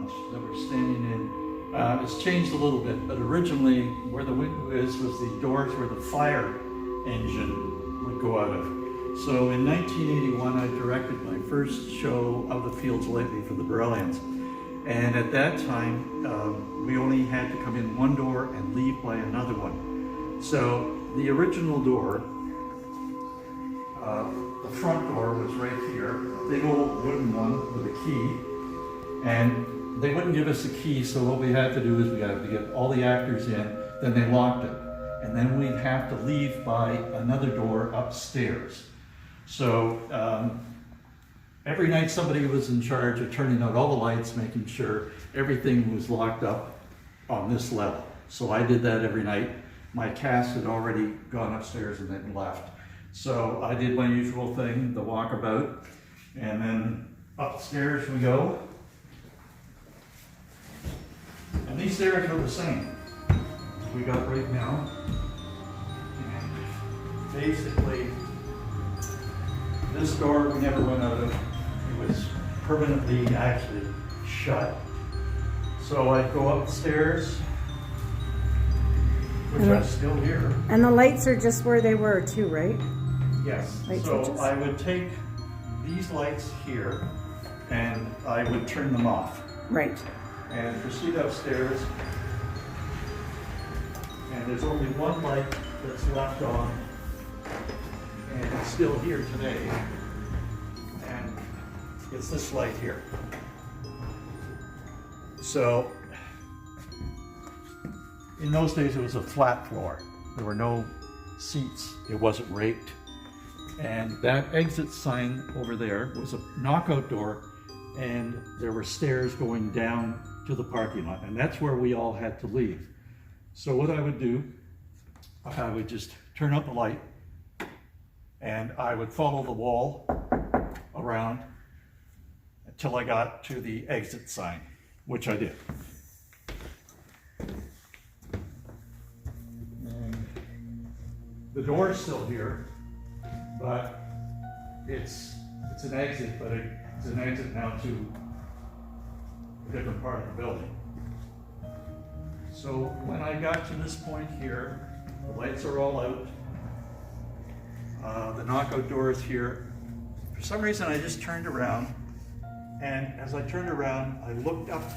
lounge that we're standing in. It's changed a little bit, but originally where the window is was the doors where the fire engine would go out of. So in 1981, I directed my first show of the Fields Lately for the Borrellians. And at that time, we only had to come in one door and leave by another one. So the original door, the front door was right here, a big old wooden one with a key. And they wouldn't give us a key, so what we had to do is we had to get all the actors in, then they locked it. And then we'd have to leave by another door upstairs. So every night somebody was in charge of turning out all the lights, making sure everything was locked up on this level. So I did that every night. My cast had already gone upstairs and then left. So I did my usual thing, the walkabout, and then upstairs we go. And these stairs are the same as we got right now. And basically, this door we never went out of. It was permanently actually shut. So I'd go upstairs, which are still here. And the lights are just where they were too, right? Yes. Light So switches? I would take these lights here and I would turn them off. Right. And proceed upstairs. And there's only one light that's left on. And it's still here today. And it's this light here. So in those days it was a flat floor. There were no seats. It wasn't raked. And that exit sign over there was a knockout door, and there were stairs going down to the parking lot, and that's where we all had to leave. So what I would do, I would just turn up the light, and I would follow the wall around until I got to the exit sign, which I did. And the door's still here, but it's an exit, but it's an exit now to a different part of the building. So when I got to this point here, the lights are all out. The knockout door is here. For some reason, I just turned around, and as I turned around, I looked up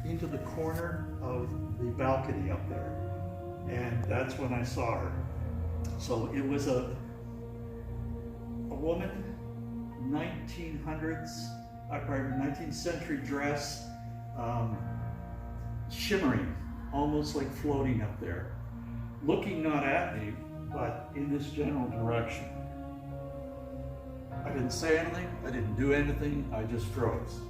into the corner of the balcony up there, and that's when I saw her. So it was a woman, 19th century dress, shimmering, almost like floating up there, looking not at me, but in this general direction. I didn't say anything, I didn't do anything, I just froze.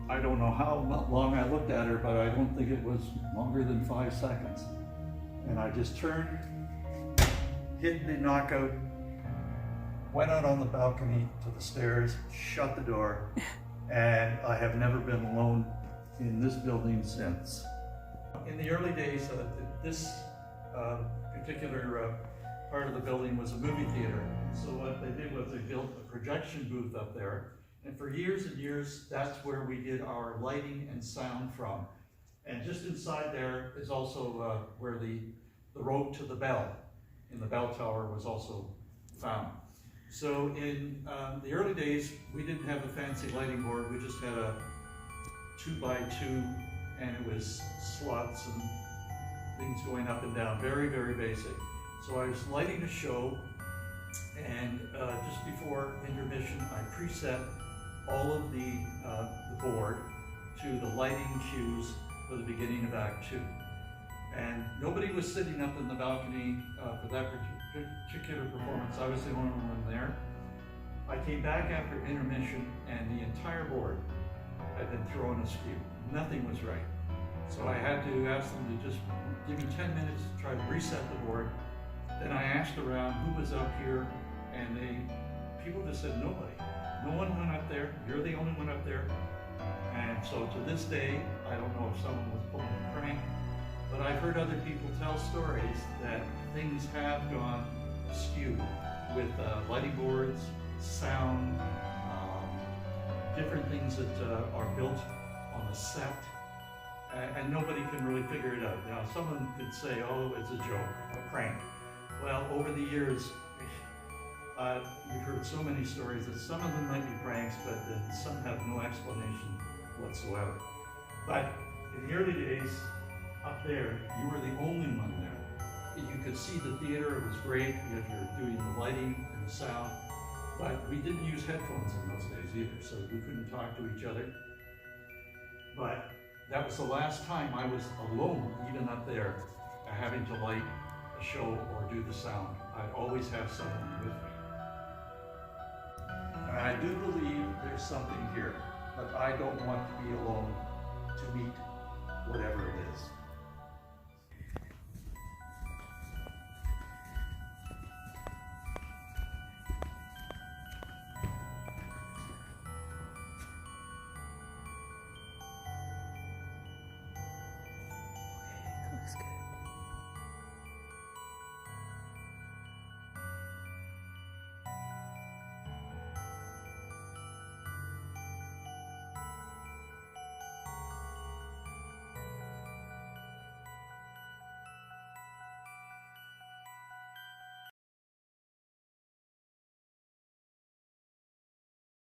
I don't know how long I looked at her, but I don't think it was longer than 5 seconds. And I just turned, hit the knockout, went out on the balcony to the stairs, shut the door, and I have never been alone in this building since. In the early days, this particular part of the building was a movie theater. So what they did was they built a projection booth up there, and for years and years, that's where we did our lighting and sound from. And just inside there is also where the road to the bell in the bell tower was also found. So in the early days, we didn't have a fancy lighting board. We just had a 2x2, and it was slots and things going up and down, very, very basic. So I was lighting a show, and just before intermission, I preset all of the board to the lighting cues for the beginning of Act 2. And nobody was sitting up in the balcony for that particular performance. I was the only one there. I came back after intermission, and the entire board had been thrown askew. Nothing was right. So I had to ask them to just give me 10 minutes to try to reset the board. Then I asked around who was up here, and people just said nobody. No one went up there. You're the only one up there. And so to this day, I don't know if someone was pulling a crank, but I've heard other people tell stories that things have gone askew with lighting boards, sound, different things that are built on a set, and nobody can really figure it out. Now, someone could say, oh, it's a joke, a prank. Well, over the years, you've heard so many stories that some of them might be pranks, but that some have no explanation whatsoever. But in the early days, up there, you were the only one there. You could see the theater, it was great, you're doing the lighting and the sound, but we didn't use headphones in those days either, so we couldn't talk to each other. But that was the last time I was alone, even up there, having to light a show or do the sound. I'd always have someone with me. And I do believe there's something here, but I don't want to be alone to meet whatever it is.